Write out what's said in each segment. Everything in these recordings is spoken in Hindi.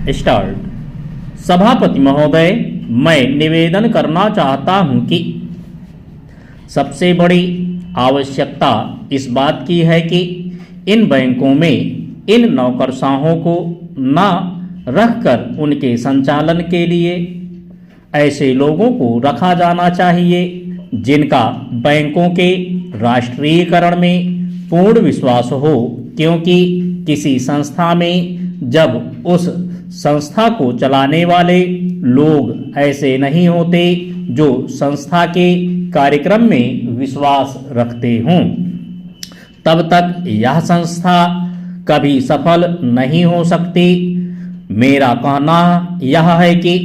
स्टार्ट। सभापति महोदय, मैं निवेदन करना चाहता हूं कि सबसे बड़ी आवश्यकता इस बात की है कि इन बैंकों में इन नौकरशाहों को न रखकर उनके संचालन के लिए ऐसे लोगों को रखा जाना चाहिए जिनका बैंकों के राष्ट्रीयकरण में पूर्ण विश्वास हो, क्योंकि किसी संस्था में जब उस संस्था को चलाने वाले लोग ऐसे नहीं होते जो संस्था के कार्यक्रम में विश्वास रखते हों, तब तक यह संस्था कभी सफल नहीं हो सकती। मेरा कहना यह है कि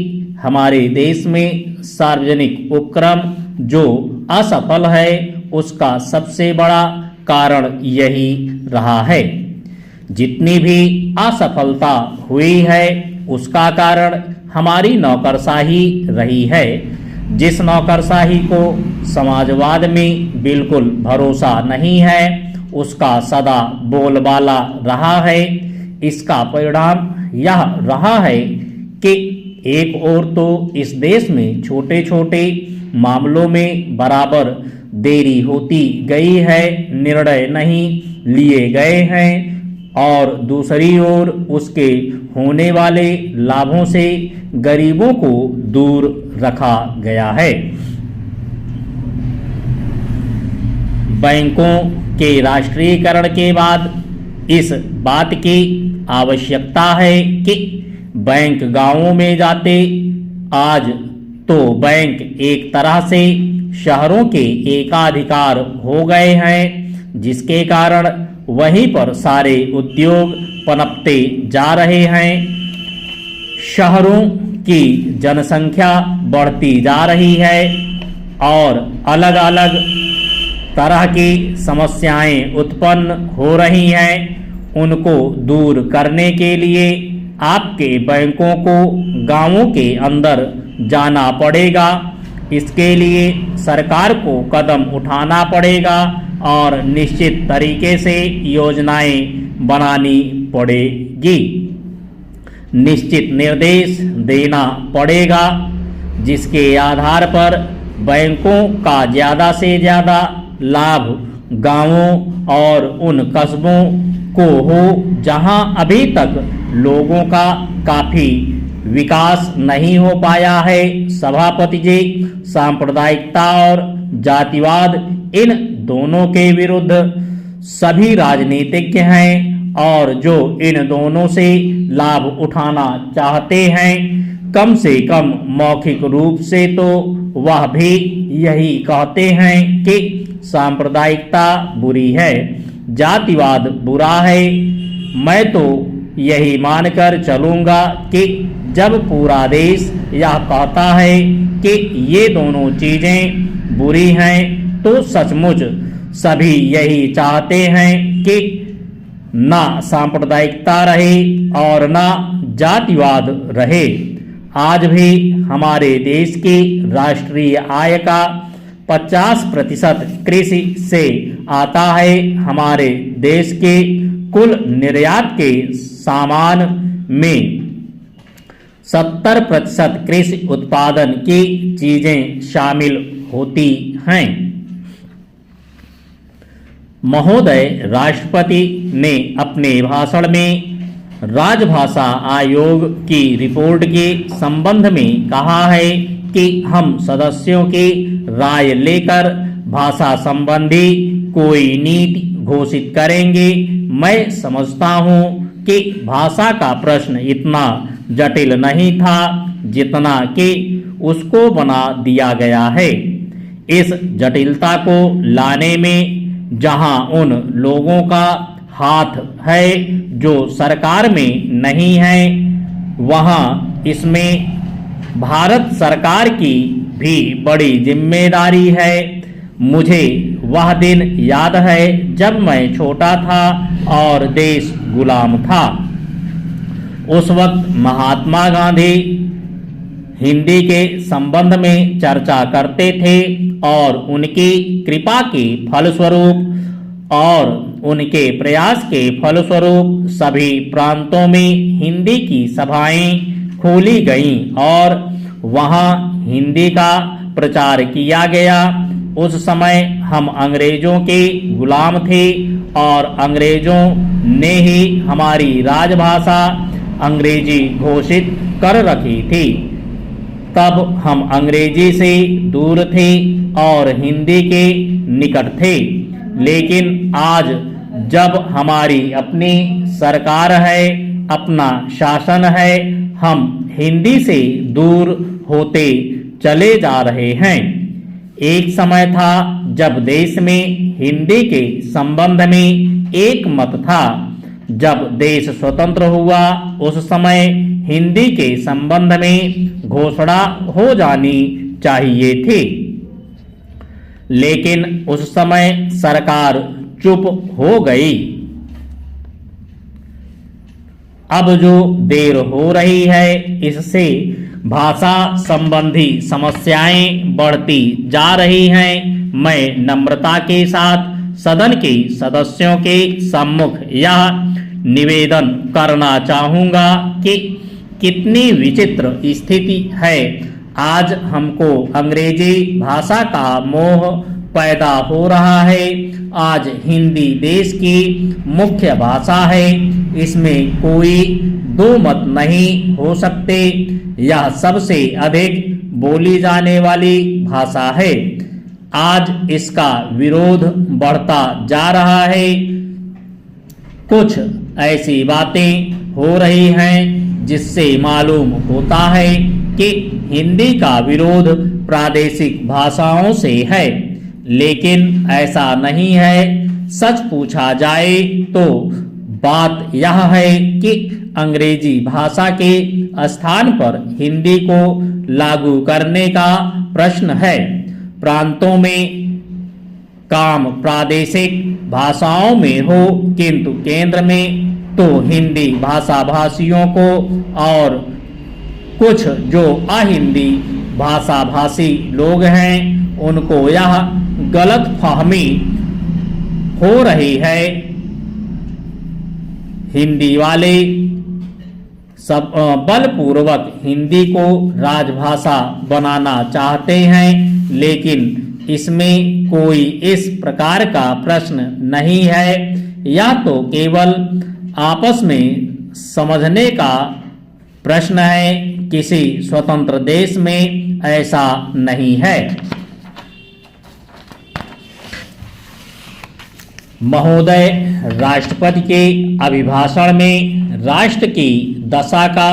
हमारे देश में सार्वजनिक उपक्रम जो असफल है उसका सबसे बड़ा कारण यही रहा है। जितनी भी असफलता हुई है उसका कारण हमारी नौकरशाही रही है, जिस नौकरशाही को समाजवाद में बिल्कुल भरोसा नहीं है उसका सदा बोलबाला रहा है। इसका परिणाम यह रहा है कि एक ओर तो इस देश में छोटे छोटे मामलों में बराबर देरी होती गई है, निर्णय नहीं लिए गए हैं, और दूसरी ओर उसके होने वाले लाभों से गरीबों को दूर रखा गया है। बैंकों के राष्ट्रीयकरण के बाद इस बात की आवश्यकता है कि बैंक गांवों में जाते। आज तो बैंक एक तरह से शहरों के एकाधिकार हो गए हैं, जिसके कारण वहीं पर सारे उद्योग पनपते जा रहे हैं। शहरों की जनसंख्या बढ़ती जा रही है और अलग अलग तरह की समस्याएं उत्पन्न हो रही हैं। उनको दूर करने के लिए आपके बैंकों को गांवों के अंदर जाना पड़ेगा। इसके लिए सरकार को कदम उठाना पड़ेगा और निश्चित तरीके से योजनाएं बनानी पड़ेगी, निश्चित निर्देश देना पड़ेगा, जिसके आधार पर बैंकों का ज़्यादा से ज़्यादा लाभ गांवों और उन कस्बों को हो जहां अभी तक लोगों का काफ़ी विकास नहीं हो पाया है। सभापति जी, सांप्रदायिकता और जातिवाद इन दोनों के विरुद्ध सभी राजनीतिज्ञ हैं और जो इन दोनों से लाभ उठाना चाहते हैं, कम से कम मौखिक रूप से तो वह भी यही कहते हैं कि सांप्रदायिकता बुरी है, जातिवाद बुरा है। मैं तो यही मानकर चलूंगा कि जब पूरा देश यह कहता है कि ये दोनों चीजें बुरी हैं, तो सचमुच सभी यही चाहते हैं कि ना सांप्रदायिकता रहे और ना जातिवाद रहे। आज भी हमारे देश की राष्ट्रीय आय का 50% कृषि से आता है। हमारे देश के कुल निर्यात के सामान में 70% कृषि उत्पादन की चीजें शामिल होती हैं। महोदय, राष्ट्रपति ने अपने भाषण में राजभाषा आयोग की रिपोर्ट के संबंध में कहा है कि हम सदस्यों की राय लेकर भाषा संबंधी कोई नीति घोषित करेंगे। मैं समझता हूं कि भाषा का प्रश्न इतना जटिल नहीं था जितना कि उसको बना दिया गया है। इस जटिलता को लाने में जहां उन लोगों का हाथ है जो सरकार में नहीं है, वहां इसमें भारत सरकार की भी बड़ी जिम्मेदारी है। मुझे वह दिन याद है जब मैं छोटा था और देश गुलाम था। उस वक्त महात्मा गांधी हिंदी के संबंध में चर्चा करते थे और उनकी कृपा के फलस्वरूप और उनके प्रयास के फलस्वरूप सभी प्रांतों में हिंदी की सभाएं खोली गईं और वहां हिंदी का प्रचार किया गया। उस समय हम अंग्रेजों के गुलाम थे और अंग्रेजों ने ही हमारी राजभाषा अंग्रेजी घोषित कर रखी थी। तब हम अंग्रेजी से दूर थे और हिंदी के निकट थे, लेकिन आज जब हमारी अपनी सरकार है, अपना शासन है, हम हिंदी से दूर होते चले जा रहे हैं। एक समय था जब देश में हिंदी के संबंध में एक मत था। जब देश स्वतंत्र हुआ उस समय हिंदी के संबंध में घोषणा हो जानी चाहिए थी, लेकिन उस समय सरकार चुप हो गई। अब जो देर हो रही है, इससे भाषा संबंधी समस्याएं बढ़ती जा रही हैं। मैं नम्रता के साथ सदन के सदस्यों के सम्मुख यह निवेदन करना चाहूँगा कि कितनी विचित्र स्थिति है। आज हमको अंग्रेजी भाषा का मोह पैदा हो रहा है। आज हिंदी देश की मुख्य भाषा है, इसमें कोई दो मत नहीं हो सकते। यह सबसे अधिक बोली जाने वाली भाषा है। आज इसका विरोध बढ़ता जा रहा है। कुछ ऐसी बातें हो रही हैं जिससे मालूम होता है कि हिंदी का विरोध प्रादेशिक भाषाओं से है, लेकिन ऐसा नहीं है। सच पूछा जाए तो बात यह है कि अंग्रेजी भाषा के स्थान पर हिंदी को लागू करने का प्रश्न है। प्रांतों में काम प्रादेशिक भाषाओं में हो, किंतु केंद्र में तो हिंदी भाषा भाषियों को और कुछ जो अहिंदी भाषा भाषी लोग हैं उनको यह गलत फहमी हो रही है। हिंदी वाले सब बलपूर्वक हिंदी को राजभाषा बनाना चाहते हैं, लेकिन इसमें कोई इस प्रकार का प्रश्न नहीं है। यह तो केवल आपस में समझने का प्रश्न है। किसी स्वतंत्र देश में ऐसा नहीं है। महोदय, राष्ट्रपति के अभिभाषण में राष्ट्र की दशा का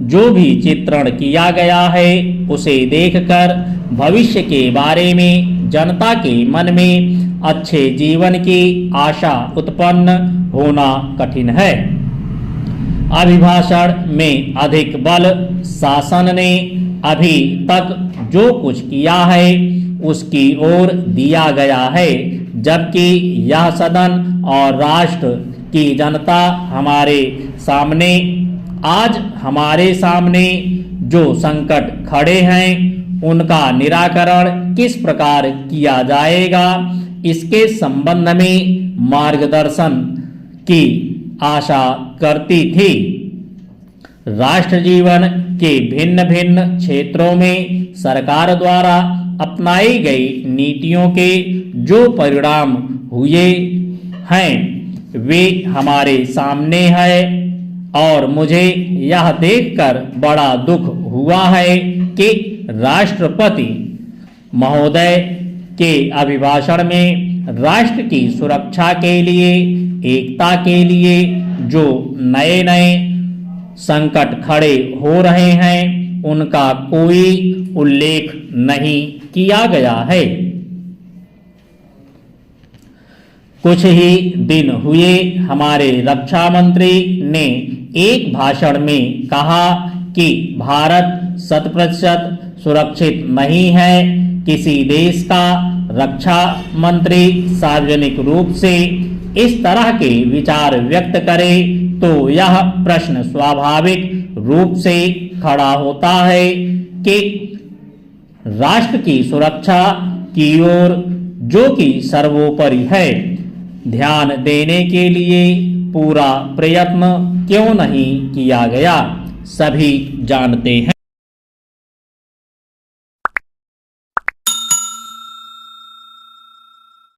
जो भी चित्रण किया गया है, उसे देखकर भविष्य के बारे में जनता के मन में अच्छे जीवन की आशा उत्पन्न होना कठिन है। अभिभाषण में अधिक बल शासन ने अभी तक जो कुछ किया है उसकी ओर दिया गया है, जबकि यह सदन और राष्ट्र की जनता हमारे सामने आज हमारे सामने जो संकट खड़े हैं उनका निराकरण किस प्रकार किया जाएगा, इसके संबंध में मार्गदर्शन की आशा करती थी। राष्ट्र जीवन के भिन्न भिन्न क्षेत्रों में सरकार द्वारा अपनाई गई नीतियों के जो परिणाम हुए हैं वे हमारे सामने है, और मुझे यह देखकर बड़ा दुख हुआ है कि राष्ट्रपति महोदय के अभिभाषण में राष्ट्र की सुरक्षा के लिए, एकता के लिए जो नए नए संकट खड़े हो रहे हैं उनका कोई उल्लेख नहीं किया गया है। कुछ ही दिन हुए हमारे रक्षा मंत्री ने एक भाषण में कहा कि भारत 100% सुरक्षित नहीं है। किसी देश का रक्षा मंत्री सार्वजनिक रूप से इस तरह के विचार व्यक्त करे तो यह प्रश्न स्वाभाविक रूप से खड़ा होता है कि राष्ट्र की सुरक्षा की ओर जो कि सर्वोपरि है, ध्यान देने के लिए पूरा प्रयत्न क्यों नहीं किया गया, सभी जानते हैं।